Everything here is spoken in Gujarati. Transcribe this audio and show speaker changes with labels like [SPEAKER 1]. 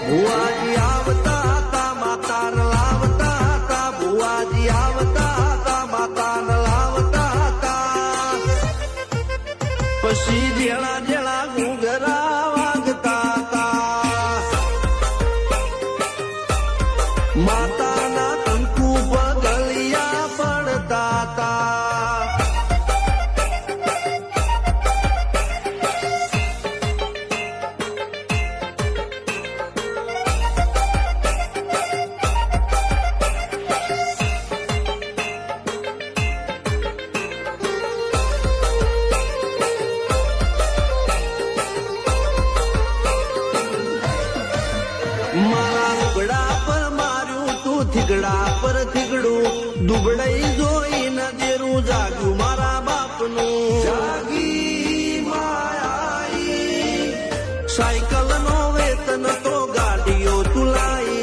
[SPEAKER 1] ભુવાજી આવતા હતા માતાને લાવતા હતા ભુવાજી આવતા હતા માતાને લાવતા હતા પછી જેણા જેણા ઘૂંઘરા વાગતા હતા માતાના કંકુ પગલિયા પડતા હતા મારા લુગડા પર માર્યું તું થીગડા પર થીગડું દુબળાઈ જોઈને દેરું જાગ્યું મારા બાપનું જાગી માયાઈ સાયકલ નો વેતન તો ગાડીઓ તુલાઈ